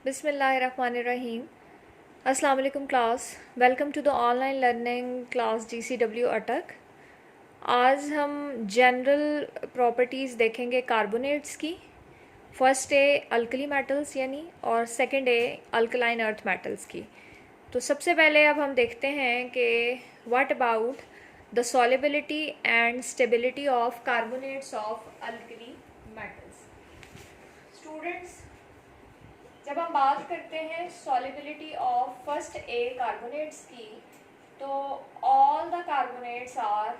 बिस्मिल्लाहिर्रहमानिर्रहीम। अस्सलाम वालेकुम class, welcome to the online learning class GCW Attock. आज हम जनरल प्रॉपर्टीज़ देखेंगे कार्बोनेट्स की। फर्स्ट ए अल्कली मेटल्स यानी, और second A alkaline earth metals की। तो सबसे पहले अब हम देखते हैं कि what about the solubility and stability of carbonates of alkali metals. Students, जब हम बात करते हैं solubility of first A carbonates की, तो all the carbonates are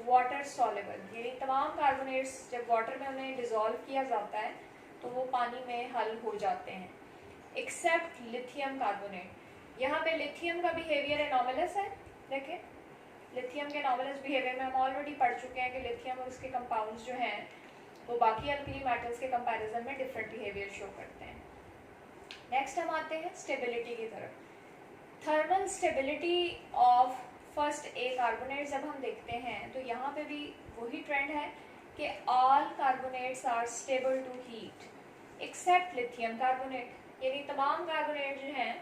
water soluble, यानी तमाम कार्बोनेट्स जब वाटर में उन्हें डिज़ोल्व किया जाता है तो वो पानी में हल हो जाते हैं, एक्सेप्ट लिथियम कार्बोनेट। यहाँ पे लिथियम का बिहेवियर एनॉमलस है। देखें, लिथियम के एनॉमलस बिहेवियर में हम ऑलरेडी पढ़ चुके हैं कि लिथियम और उसके कंपाउंड्स जो हैं वो बाकी अल्कली मेटल्स के कंपैरिजन में डिफरेंट बिहेवियर शो करते हैं। नेक्स्ट हम आते हैं स्टेबिलिटी की तरफ। Thermal stability of first A carbonate जब हम देखते हैं तो यहाँ पे भी वही ट्रेंड है कि all carbonates are stable to heat except lithium carbonate, यानी तमाम कार्बोनेट जो हैं।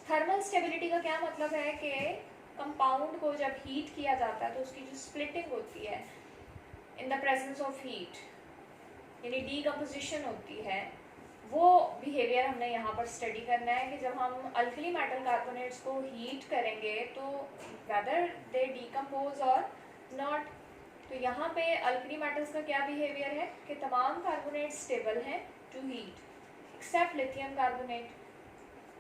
थर्मल स्टेबिलिटी का क्या मतलब है कि कंपाउंड को जब हीट किया जाता है तो उसकी जो स्प्लिटिंग होती है in the presence of heat, यानी डीकम्पोजिशन होती है, वो बिहेवियर हमने यहाँ पर स्टडी करना है कि जब हम अल्कली मेटल कार्बोनेट्स को हीट करेंगे तो वेदर दे डीकम्पोज और नॉट। तो यहाँ पे अल्कली मेटल्स का क्या बिहेवियर है कि तमाम कार्बोनेट्स स्टेबल हैं to heat except lithium carbonate.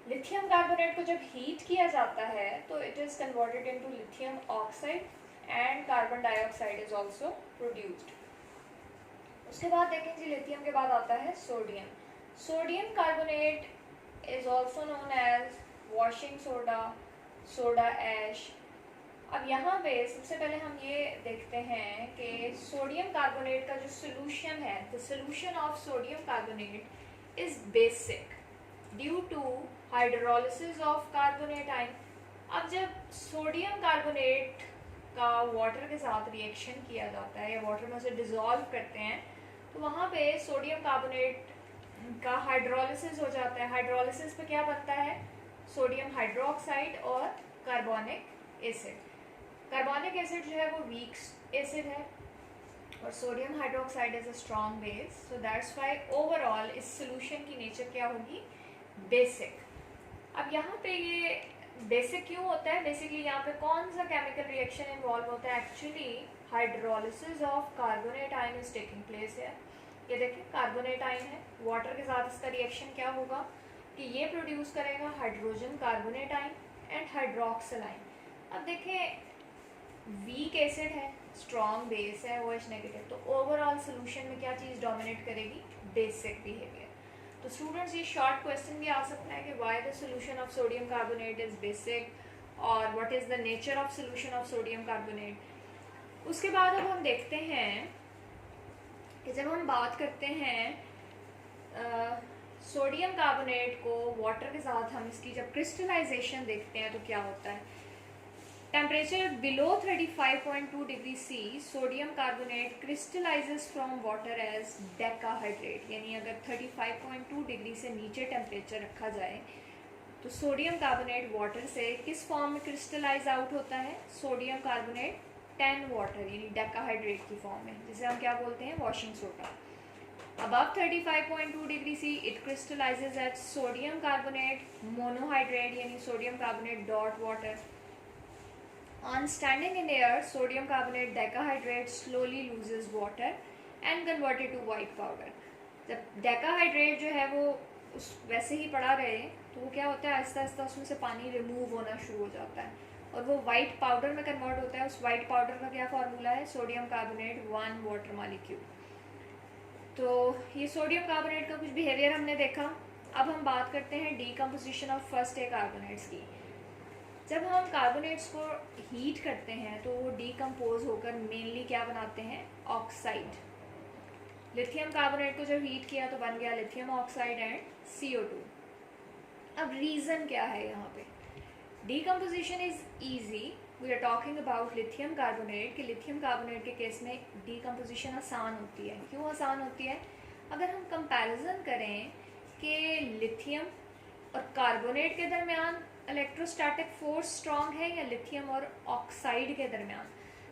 Lithium carbonate को जब हीट किया जाता है तो it is converted into lithium oxide and carbon dioxide is also produced. उसके बाद देखेंगे लिथियम के बाद आता है sodium. Sodium carbonate is also known as washing soda, soda ash. अब यहाँ पे सबसे पहले हम ये देखते हैं कि सोडियम कार्बोनेट का जो सोल्यूशन है, the solution of sodium carbonate is basic due to hydrolysis of carbonate ion. अब जब सोडियम कार्बोनेट का वाटर के साथ रिएक्शन किया जाता है या वाटर में उसे डिज़ोल्व करते हैं तो वहाँ पे सोडियम कार्बोनेट का हाइड्रोलिसिस हो जाता है। हाइड्रोलिसिस पे क्या बनता है? सोडियम हाइड्रोक्साइड और कार्बोनिक एसिड। कार्बोनिक एसिड जो है वो वीक एसिड है और sodium hydroxide is a strong base, so that's why overall इस सोल्यूशन की नेचर क्या होगी? बेसिक। अब यहाँ पे ये बेसिक क्यों होता है? बेसिकली यहाँ पे कौन सा केमिकल रिएक्शन इन्वॉल्व होता है? Actually hydrolysis of carbonate ion is taking place है। ये देखिए कार्बोनेट आयन है, वाटर के साथ इसका रिएक्शन क्या होगा कि ये प्रोड्यूस करेगा hydrogen carbonate ion and hydroxyl ion. अब देखें वीक एसिड है, स्ट्रॉन्ग बेस है, OH नेगेटिव, तो ओवरऑल सोल्यूशन में क्या चीज़ डोमिनेट करेगी? Basic behaviour. तो स्टूडेंट्स ये शॉर्ट क्वेश्चन भी आ सकता है कि why the solution of sodium carbonate is basic और what is the nature of solution of sodium carbonate. उसके बाद अब हम देखते हैं कि जब हम बात करते हैं सोडियम कार्बोनेट को वाटर के साथ हम इसकी जब क्रिस्टलाइजेशन देखते हैं तो क्या होता है? Temperature below 35.2 degree C sodium carbonate crystallizes from water as decahydrate, यानी अगर 35.2 डिग्री से नीचे टेम्परेचर रखा जाए तो सोडियम कार्बोनेट वाटर से किस फॉर्म में क्रिस्टलाइज आउट होता है? सोडियम कार्बोनेट 10 वाटर यानी डेकाहाइड्रेट की फॉर्म में, जिसे हम क्या बोलते हैं? Washing soda. Above 35.2 degree C it crystallizes as sodium carbonate monohydrate यानी sodium carbonate dot water. On standing in air, sodium carbonate decahydrate slowly loses water and converted to white powder. जब decahydrate जो है वो उस वैसे ही पड़ा रहे तो वो क्या होता है? आहिस्ता आहिस्ता उसमें से पानी रिमूव होना शुरू हो जाता है और वो वाइट पाउडर में कन्वर्ट होता है। उस वाइट पाउडर का क्या फार्मूला है? Sodium carbonate 1 water molecule. तो ये सोडियम कार्बोनेट का कुछ बिहेवियर हमने देखा। अब हम बात करते हैं decomposition of first A carbonates की। जब हम कार्बोनेट्स को हीट करते हैं तो वो डीकम्पोज होकर मेनली क्या बनाते हैं? ऑक्साइड। लिथियम कार्बोनेट को जब हीट किया तो बन गया लिथियम ऑक्साइड एंड CO2। अब रीज़न क्या है यहाँ पे? Decomposition is easy. We are talking about lithium carbonate कि लिथियम कार्बोनेट के केस में डीकम्पोजिशन आसान होती है। क्यों आसान होती है? अगर हम कंपैरिजन करें कि लिथियम और कार्बोनेट के दरमियान इलेक्ट्रोस्टैटिक फोर्स स्ट्रॉन्ग है या लिथियम और ऑक्साइड के दरमियान।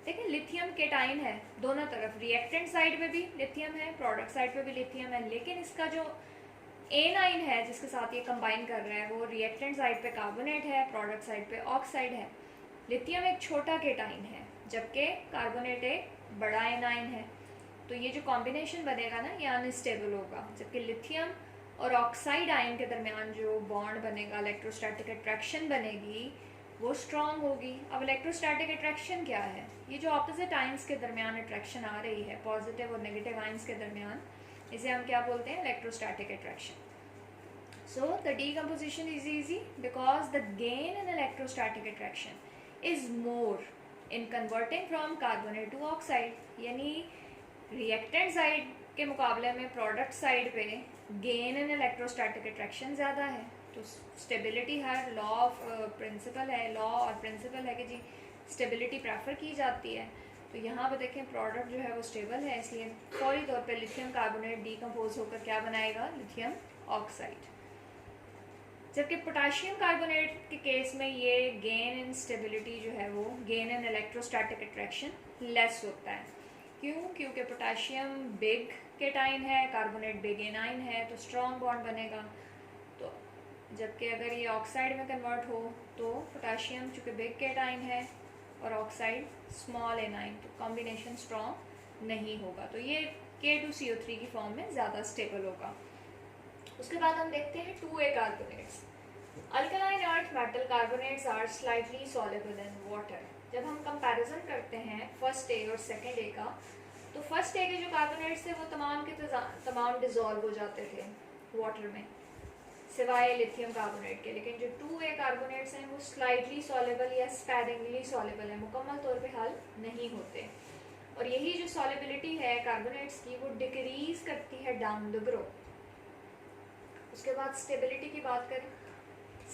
देखिए लिथियम केटाइन है दोनों तरफ, रिएक्टेंट साइड पे भी लिथियम है, प्रोडक्ट साइड पे भी लिथियम है, लेकिन इसका जो एनाइन है जिसके साथ ये कंबाइन कर रहा है वो रिएक्टेंट साइड पे कार्बोनेट है, प्रोडक्ट साइड पे ऑक्साइड है। लिथियम एक छोटा केटाइन है जबकि कार्बोनेट एक बड़ा एनाइन है। तो ये जो कॉम्बिनेशन बनेगा ना ये अनस्टेबल होगा, जबकि लिथियम और ऑक्साइड आयन के दरमियान जो बॉन्ड बनेगा, इलेक्ट्रोस्टैटिक अट्रैक्शन बनेगी, वो स्ट्रॉन्ग होगी। अब इलेक्ट्रोस्टैटिक अट्रैक्शन क्या है? ये जो ऑपोजिट आयंस के दरमियान अट्रैक्शन आ रही है, पॉजिटिव और नेगेटिव आयंस के दरमियान, इसे हम क्या बोलते हैं? Electrostatic attraction. So the decomposition is easy because the gain in electrostatic attraction is more in converting from carbonate to oxide, यानी reactant side के मुकाबले में product side पे gain in electrostatic attraction ज़्यादा है। तो stability her law of principle है, law और principle है कि जी stability prefer की जाती है। तो यहाँ पे देखें प्रोडक्ट जो है वो स्टेबल है, इसलिए फौरी तौर पे लिथियम कार्बोनेट डीकम्पोज होकर क्या बनाएगा? Lithium oxide. जबकि पोटाशियम कार्बोनेट के केस में ये गेन इन स्टेबिलिटी जो है वो gain in electrostatic attraction less होता है। क्यों? क्योंकि पोटाशियम बिग केटाइन है, कार्बोनेट बिग एनाइन है, तो स्ट्रॉन्ग बॉन्ड बनेगा। तो जबकि अगर ये ऑक्साइड में कन्वर्ट हो तो पोटाशियम चूँकि बिग केटाइन है और ऑक्साइड स्मॉल एनाइन, तो कॉम्बिनेशन स्ट्रॉन्ग नहीं होगा। तो ये K2CO3 की फॉर्म में ज़्यादा स्टेबल होगा। उसके बाद हम देखते हैं 2A carbonates. Alkaline earth metal carbonates are slightly soluble in water. जब हम कंपैरिजन करते हैं फर्स्ट ए और सेकेंड ए का, तो फर्स्ट ए के जो कार्बोनेट्स थे वो तमाम के तमाम डिजॉल्व हो जाते थे वाटर में सिवाय लिथियम कार्बोनेट के, लेकिन जो 2A कार्बोनेट्स हैं वो स्लाइटली सॉल्युबल या स्पैरिंगली सॉल्युबल है, मुकम्मल तौर पे हल नहीं होते। और यही जो सॉल्युबिलिटी है कार्बोनेट्स की वो डिक्रीज करती है डाउन द ग्रुप। उसके बाद स्टेबिलिटी की बात करें,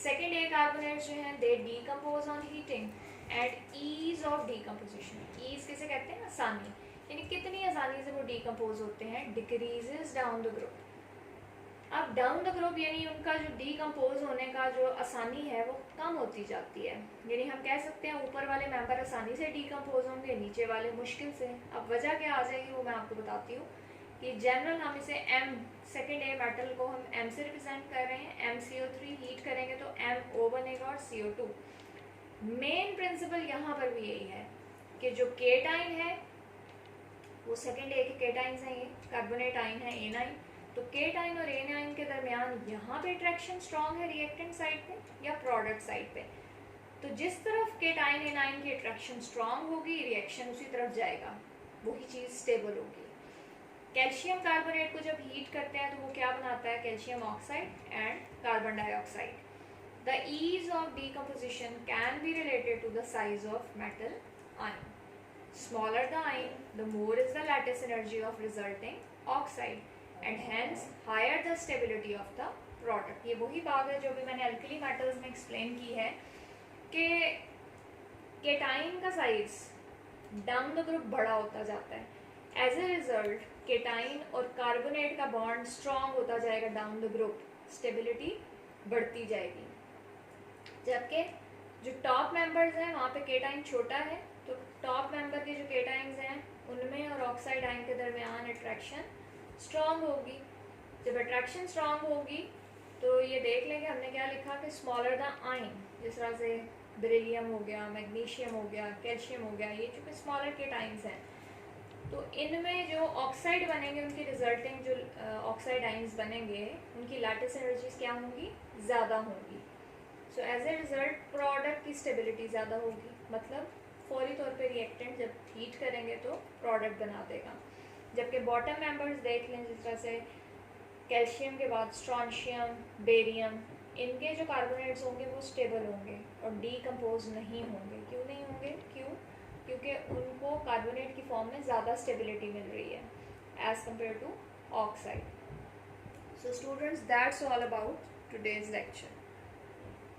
सेकेंड ए कार्बोनेट्स जो हैं they decompose on heating at ease of decomposition. Ease किसे कहते हैं? आसानी, यानी कितनी आसानी से वो डीकम्पोज होते हैं, डिक्रीजेस डाउन द ग्रुप। अब डाउन द ग्रुप यानी उनका जो डीकम्पोज होने का जो आसानी है वो कम होती जाती है, यानी हम कह सकते हैं ऊपर वाले मेंबर आसानी से डीकम्पोज होंगे, नीचे वाले मुश्किल से। अब वजह क्या आ जाएगी वो मैं आपको बताती हूँ कि जनरल हम इसे M, सेकेंड ए मेटल को हम M से रिप्रेजेंट कर रहे हैं। MCO3 हीट करेंगे तो MO बनेगा और CO2। मेन प्रिंसिपल यहाँ पर भी यही है कि जो केटाइन है वो सेकेंड ए के केटाइंस हैं, ये कार्बोनेट आइन है एनाइन, तो केटाइन और एनाइन के दरमियान यहाँ पे अट्रैक्शन स्ट्रॉन्ग है रिएक्टेंट साइड पे या प्रोडक्ट साइड पे। तो जिस तरफ केटाइन एनाइन की अट्रैक्शन स्ट्रॉन्ग होगी रिएक्शन उसी तरफ जाएगा, वही चीज़ स्टेबल होगी। कैल्शियम कार्बोनेट को जब हीट करते हैं तो वो क्या बनाता है? Calcium oxide and carbon dioxide. The ease of decomposition can be related to the size of metal ion. Smaller the ion the more is the lattice energy of resulting oxide and hence higher the stability of the product. ये वही बात है जो भी मैंने alkali metals में explain की है कि केटाइन का साइज डाउन द ग्रुप बड़ा होता जाता है, एज ए रिजल्ट केटाइन और कार्बोनेट का बॉन्ड स्ट्रॉन्ग होता जाएगा डाउन द ग्रुप, स्टेबिलिटी बढ़ती जाएगी। जबकि जो टॉप मेंबर्स हैं वहाँ पे केटाइन छोटा है, तो टॉप मेंबर के जो केटाइंस हैं उनमें और ऑक्साइड आयन के दरमियान अट्रैक्शन स्ट्रॉन्ग होगी। जब अट्रैक्शन स्ट्रॉन्ग होगी तो ये देख लेंगे हमने क्या लिखा कि स्मॉलर द आयन, जिस तरह से बेरिलियम हो गया, मैग्नीशियम हो गया, कैल्शियम हो गया, ये चूँकि स्मॉलर केटाइंस हैं, तो इनमें जो ऑक्साइड बनेंगे उनकी रिजल्टिंग जो ऑक्साइड आइंस बनेंगे उनकी लैटिस एनर्जीज क्या होंगी? ज़्यादा होंगी। So as a result product की स्टेबिलिटी ज़्यादा होगी, मतलब फौरी तौर पे रिएक्टेंट जब हीट करेंगे तो प्रोडक्ट बना देगा। जबकि बॉटम मेंबर्स देख लें, जिस तरह से कैल्शियम के बाद स्ट्रॉन्शियम, बेरियम, इनके जो कार्बोनेट्स होंगे वो स्टेबल होंगे और डीकम्पोज नहीं होंगे। क्यों नहीं होंगे? क्योंकि उनको कार्बोनेट की फॉर्म में ज़्यादा स्टेबिलिटी मिल रही है as compare to oxide. So students, that's all about today's lecture.